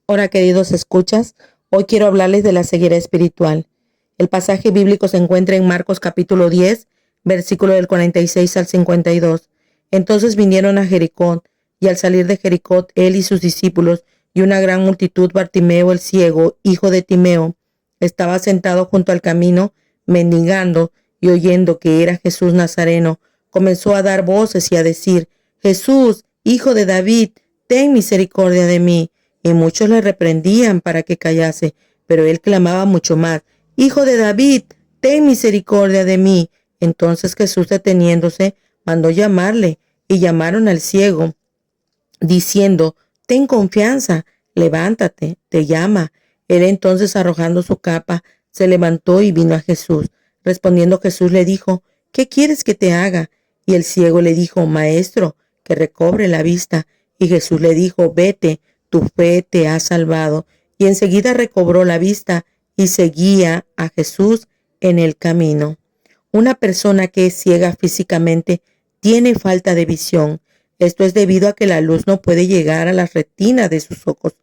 Hola, queridos escuchas, hoy quiero hablarles de la ceguera espiritual. El pasaje bíblico se encuentra en Marcos capítulo 10, versículo del 46 al 52. Entonces vinieron a Jericó, y al salir de Jericó, él y sus discípulos, y una gran multitud, Bartimeo el ciego, hijo de Timeo, estaba sentado junto al camino, mendigando, y oyendo que era Jesús Nazareno, comenzó a dar voces y a decir: Jesús, hijo de David, ten misericordia de mí. Y muchos le reprendían para que callase, pero él clamaba mucho más: Hijo de David, ten misericordia de mí. Entonces Jesús, deteniéndose, mandó llamarle, y llamaron al ciego, diciendo: Ten confianza, levántate, te llama. Él entonces, arrojando su capa, se levantó y vino a Jesús. Respondiendo Jesús le dijo: ¿Qué quieres que te haga? Y el ciego le dijo: Maestro, que recobre la vista. Y Jesús le dijo: Vete, tu fe te ha salvado. Y enseguida recobró la vista y seguía a Jesús en el camino. Una persona que es ciega físicamente tiene falta de visión. Esto es debido a que la luz no puede llegar a la retina de sus ojos.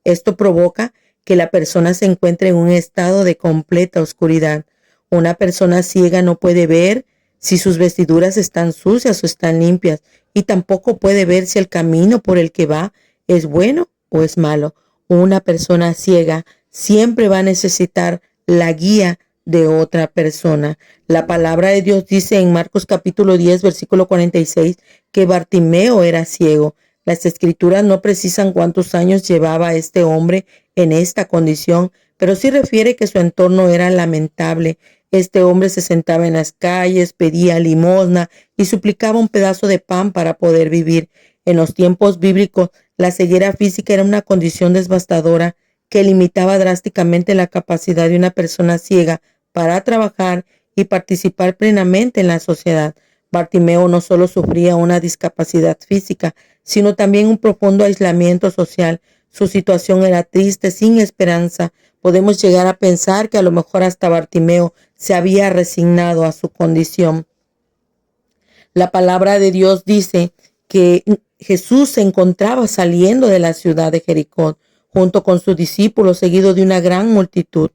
Esto provoca que la persona se encuentre en un estado de completa oscuridad. Una persona ciega no puede ver si sus vestiduras están sucias o están limpias, y tampoco puede ver si el camino por el que va es bueno o es malo. Una persona ciega siempre va a necesitar la guía de otra persona. La palabra de Dios dice en Marcos capítulo 10, versículo 46, que Bartimeo era ciego. Las escrituras no precisan cuántos años llevaba este hombre en esta condición, pero sí refiere que su entorno era lamentable. Este hombre se sentaba en las calles, pedía limosna y suplicaba un pedazo de pan para poder vivir. En los tiempos bíblicos, la ceguera física era una condición devastadora que limitaba drásticamente la capacidad de una persona ciega para trabajar y participar plenamente en la sociedad. Bartimeo no solo sufría una discapacidad física, sino también un profundo aislamiento social. Su situación era triste, sin esperanza. Podemos llegar a pensar que a lo mejor hasta Bartimeo se había resignado a su condición. La palabra de Dios dice que Jesús se encontraba saliendo de la ciudad de Jericó junto con sus discípulos, seguido de una gran multitud.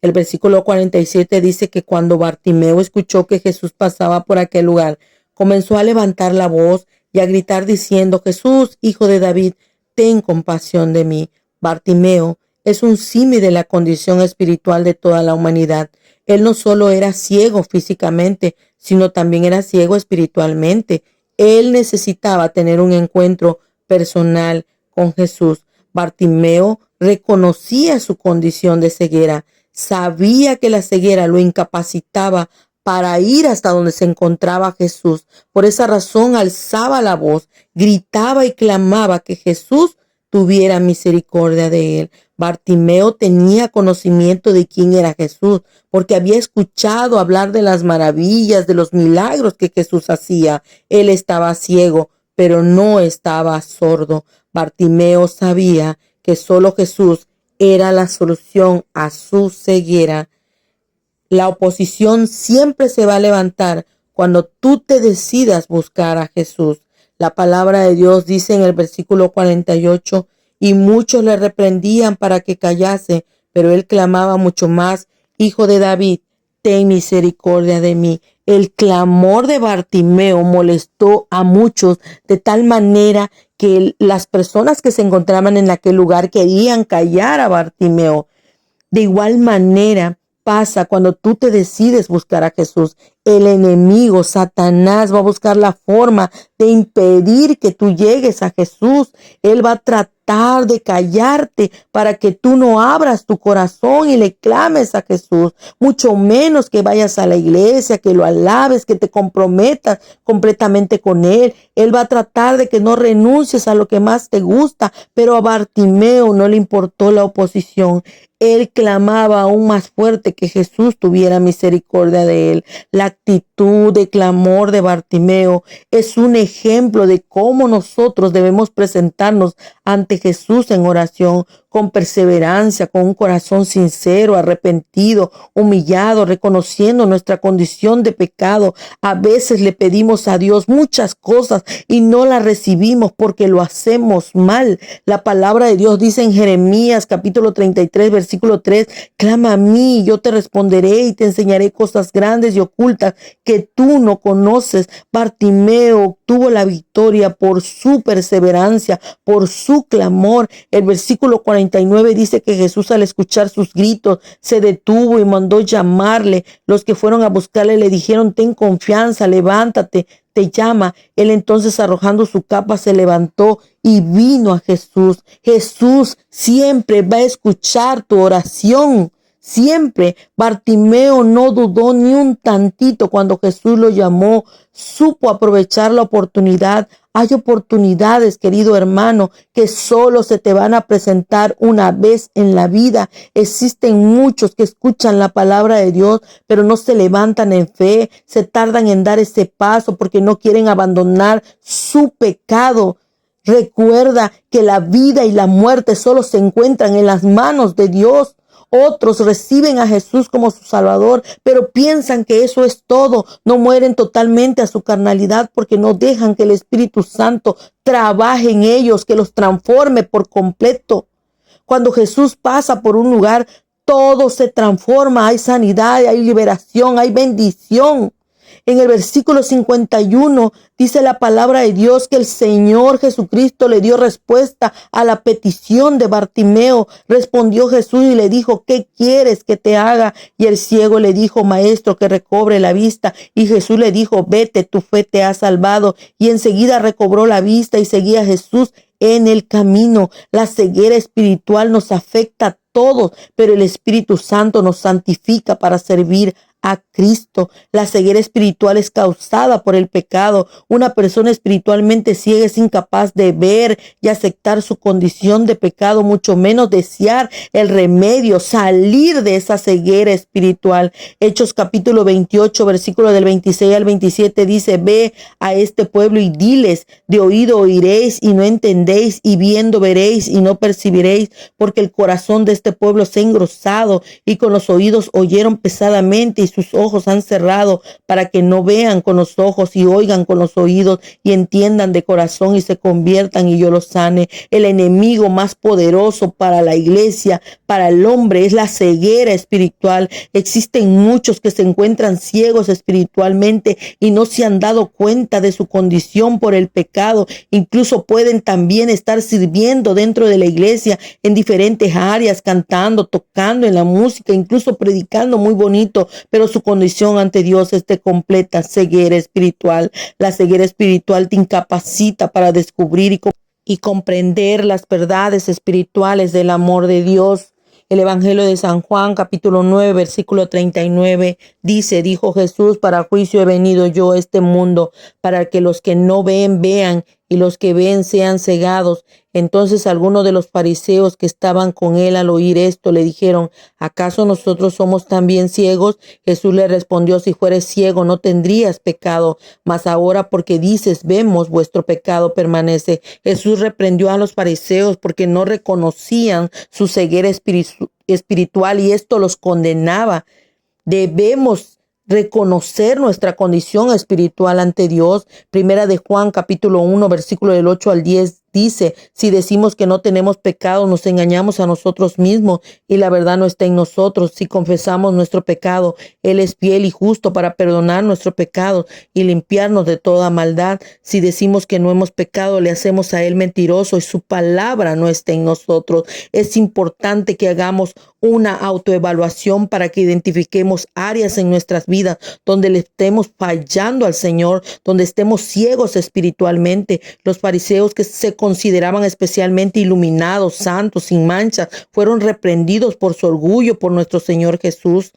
El versículo 47 dice que cuando Bartimeo escuchó que Jesús pasaba por aquel lugar, comenzó a levantar la voz y a gritar diciendo: Jesús, hijo de David, ten compasión de mí. Bartimeo es un símil de la condición espiritual de toda la humanidad. Él no solo era ciego físicamente, sino también era ciego espiritualmente. Él necesitaba tener un encuentro personal con Jesús. Bartimeo reconocía su condición de ceguera. Sabía que la ceguera lo incapacitaba para ir hasta donde se encontraba Jesús. Por esa razón alzaba la voz, gritaba y clamaba que Jesús tuviera misericordia de él. Bartimeo tenía conocimiento de quién era Jesús, porque había escuchado hablar de las maravillas, de los milagros que Jesús hacía. Él estaba ciego, pero no estaba sordo. Bartimeo sabía que solo Jesús era la solución a su ceguera. La oposición siempre se va a levantar cuando tú te decidas buscar a Jesús. La palabra de Dios dice en el versículo 48, y muchos le reprendían para que callase, pero él clamaba mucho más: Hijo de David, ten misericordia de mí. El clamor de Bartimeo molestó a muchos de tal manera que las personas que se encontraban en aquel lugar querían callar a Bartimeo. De igual manera pasa cuando tú te decides buscar a Jesús. El enemigo, Satanás, va a buscar la forma de impedir que tú llegues a Jesús. Él va a tratar de callarte para que tú no abras tu corazón y le clames a Jesús. Mucho menos que vayas a la iglesia, que lo alabes, que te comprometas completamente con Él. Él va a tratar de que no renuncies a lo que más te gusta, pero a Bartimeo no le importó la oposición. Él clamaba aún más fuerte que Jesús tuviera misericordia de él. La actitud de clamor de Bartimeo es un ejemplo de cómo nosotros debemos presentarnos ante Jesús en oración, con perseverancia, con un corazón sincero, arrepentido, humillado, reconociendo nuestra condición de pecado. A veces le pedimos a Dios muchas cosas y no las recibimos porque lo hacemos mal. La palabra de Dios dice en Jeremías capítulo 33, versículo 3, clama a mí, yo te responderé y te enseñaré cosas grandes y ocultas que tú no conoces. Bartimeo obtuvo la victoria por su perseverancia, por su clamor. El versículo 49 dice que Jesús, al escuchar sus gritos, se detuvo y mandó llamarle. Los que fueron a buscarle le dijeron: ten confianza, levántate, te llama. Él entonces, arrojando su capa, se levantó y vino a Jesús. Jesús siempre va a escuchar tu oración. Siempre. Bartimeo no dudó ni un tantito cuando Jesús lo llamó. Supo aprovechar la oportunidad. Hay oportunidades, querido hermano, que solo se te van a presentar una vez en la vida. Existen muchos que escuchan la palabra de Dios, pero no se levantan en fe, se tardan en dar ese paso porque no quieren abandonar su pecado. Recuerda que la vida y la muerte solo se encuentran en las manos de Dios. Otros reciben a Jesús como su Salvador, pero piensan que eso es todo. No mueren totalmente a su carnalidad porque no dejan que el Espíritu Santo trabaje en ellos, que los transforme por completo. Cuando Jesús pasa por un lugar, todo se transforma. Hay sanidad, hay liberación, hay bendición. En el versículo 51 dice la palabra de Dios que el Señor Jesucristo le dio respuesta a la petición de Bartimeo. Respondió Jesús y le dijo: ¿qué quieres que te haga? Y el ciego le dijo: maestro, que recobre la vista. Y Jesús le dijo: vete, tu fe te ha salvado. Y enseguida recobró la vista y seguía a Jesús en el camino. La ceguera espiritual nos afecta a todos, pero el Espíritu Santo nos santifica para servir a Cristo. La ceguera espiritual es causada por el pecado. Una persona espiritualmente ciega es incapaz de ver y aceptar su condición de pecado, mucho menos desear el remedio, salir de esa ceguera espiritual. Hechos capítulo 28, versículo del 26 al 27 dice: ve a este pueblo y diles: de oído oiréis y no entendéis, y viendo veréis y no percibiréis, porque el corazón de este pueblo se ha engrosado, y con los oídos oyeron pesadamente, y sus ojos han cerrado, para que no vean con los ojos y oigan con los oídos y entiendan de corazón y se conviertan y yo los sane. El enemigo más poderoso para la iglesia, para el hombre, es la ceguera espiritual. Existen muchos que se encuentran ciegos espiritualmente y no se han dado cuenta de su condición por el pecado. Incluso pueden también estar sirviendo dentro de la iglesia en diferentes áreas, cantando, tocando en la música, incluso predicando muy bonito, pero su condición ante Dios es de completa ceguera espiritual. La ceguera espiritual te incapacita para descubrir y comprender las verdades espirituales del amor de Dios. El Evangelio de San Juan, capítulo 9, versículo 39, dice: dijo Jesús: para juicio he venido yo a este mundo, para que los que no ven, vean, y los que ven sean cegados. Entonces algunos de los fariseos que estaban con él, al oír esto, le dijeron: ¿acaso nosotros somos también ciegos? Jesús le respondió: si fueres ciego no tendrías pecado, mas ahora porque dices vemos, vuestro pecado permanece. Jesús reprendió a los fariseos porque no reconocían su ceguera espiritual y esto los condenaba. Debemos reconocer nuestra condición espiritual ante Dios. Primera de Juan capítulo 1 versículo del 8 al 10 dice: si decimos que no tenemos pecado, nos engañamos a nosotros mismos y la verdad no está en nosotros. Si confesamos nuestro pecado, Él es fiel y justo para perdonar nuestros pecados y limpiarnos de toda maldad. Si decimos que no hemos pecado, le hacemos a Él mentiroso y su palabra no está en nosotros. Es importante que hagamos una autoevaluación para que identifiquemos áreas en nuestras vidas donde le estemos fallando al Señor, donde estemos ciegos espiritualmente. Los fariseos, que se consideraban especialmente iluminados, santos, sin mancha, fueron reprendidos por su orgullo por nuestro Señor Jesús.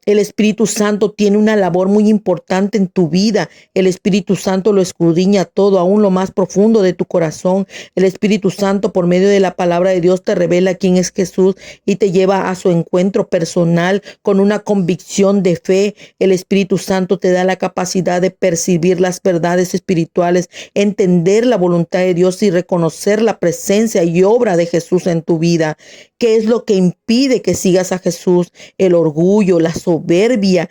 El Espíritu Santo tiene una labor muy importante en tu vida. El Espíritu Santo lo escudriña todo, aún lo más profundo de tu corazón. El Espíritu Santo, por medio de la palabra de Dios, te revela quién es Jesús y te lleva a su encuentro personal con una convicción de fe. El Espíritu Santo te da la capacidad de percibir las verdades espirituales, entender la voluntad de Dios y reconocer la presencia y obra de Jesús en tu vida. ¿Qué es lo que impide que sigas a Jesús? El orgullo, la soberbia,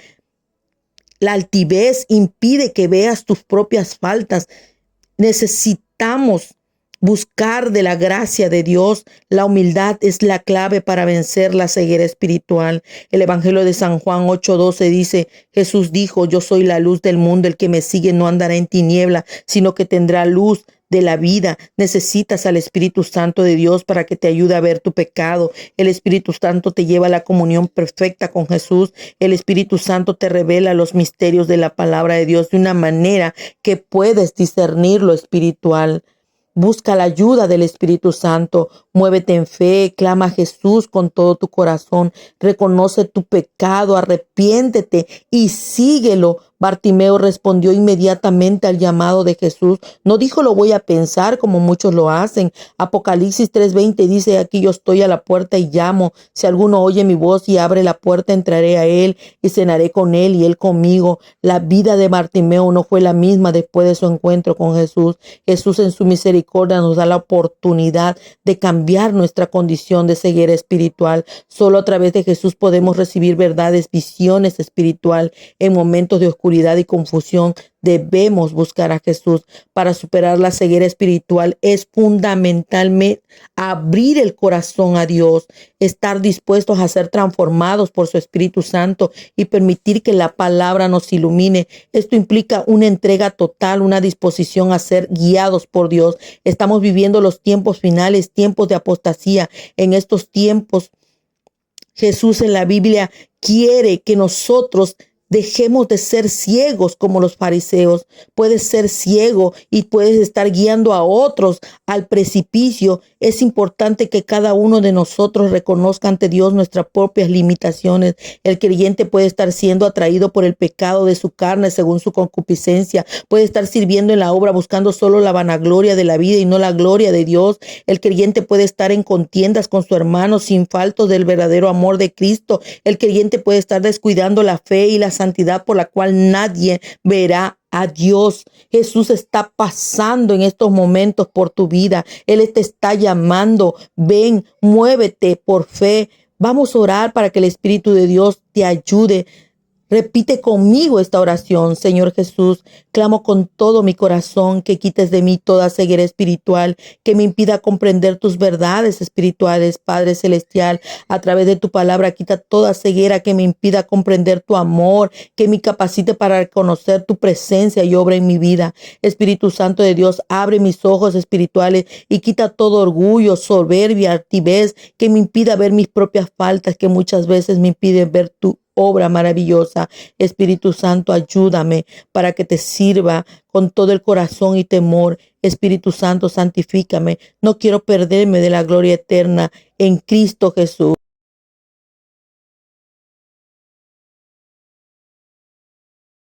la altivez impide que veas tus propias faltas. Necesitamos buscar de la gracia de Dios. La humildad es la clave para vencer la ceguera espiritual. El Evangelio de San Juan 8:12 dice, Jesús dijo, yo soy la luz del mundo, el que me sigue no andará en tiniebla, sino que tendrá luz de la vida. Necesitas al Espíritu Santo de Dios para que te ayude a ver tu pecado. El Espíritu Santo te lleva a la comunión perfecta con Jesús. El Espíritu Santo te revela los misterios de la palabra de Dios de una manera que puedes discernir lo espiritual. Busca la ayuda del Espíritu Santo. Muévete en fe, clama a Jesús con todo tu corazón. Reconoce tu pecado, arrepiéntete y síguelo. Bartimeo respondió inmediatamente al llamado de Jesús. No dijo lo voy a pensar como muchos lo hacen. Apocalipsis 3:20 dice, aquí yo estoy a la puerta y llamo. Si alguno oye mi voz y abre la puerta, entraré a él y cenaré con él y él conmigo. La vida de Bartimeo no fue la misma después de su encuentro con Jesús. Jesús en su misericordia nos da la oportunidad de cambiar nuestra condición de ceguera espiritual. Solo a través de Jesús podemos recibir verdades, visiones espiritual en momentos de oscuridad y confusión. Debemos buscar a Jesús. Para superar la ceguera espiritual es fundamentalmente abrir el corazón a Dios, estar dispuestos a ser transformados por su Espíritu Santo y permitir que la palabra nos ilumine. Esto implica una entrega total, una disposición a ser guiados por Dios. Estamos viviendo los tiempos finales, tiempos de apostasía. En estos tiempos, Jesús en la Biblia quiere que nosotros dejemos de ser ciegos como los fariseos. Puedes ser ciego y puedes estar guiando a otros al precipicio. Es importante que cada uno de nosotros reconozca ante Dios nuestras propias limitaciones. El creyente puede estar siendo atraído por el pecado de su carne según su concupiscencia. Puede estar sirviendo en la obra buscando solo la vanagloria de la vida y no la gloria de Dios. El creyente puede estar en contiendas con su hermano sin faltos del verdadero amor de Cristo. El creyente puede estar descuidando la fe y la santidad por la cual nadie verá a Dios. Jesús está pasando en estos momentos por tu vida. Él te está llamando. Ven, muévete por fe. Vamos a orar para que el Espíritu de Dios te ayude. Repite conmigo esta oración. Señor Jesús, clamo con todo mi corazón que quites de mí toda ceguera espiritual que me impida comprender tus verdades espirituales. Padre Celestial, a través de tu palabra, quita toda ceguera que me impida comprender tu amor, que me capacite para reconocer tu presencia y obra en mi vida. Espíritu Santo de Dios, abre mis ojos espirituales y quita todo orgullo, soberbia, altivez que me impida ver mis propias faltas, que muchas veces me impiden ver tu obra maravillosa. Espíritu Santo, ayúdame para que te sirva con todo el corazón y temor. Espíritu Santo, santifícame. No quiero perderme de la gloria eterna en Cristo Jesús.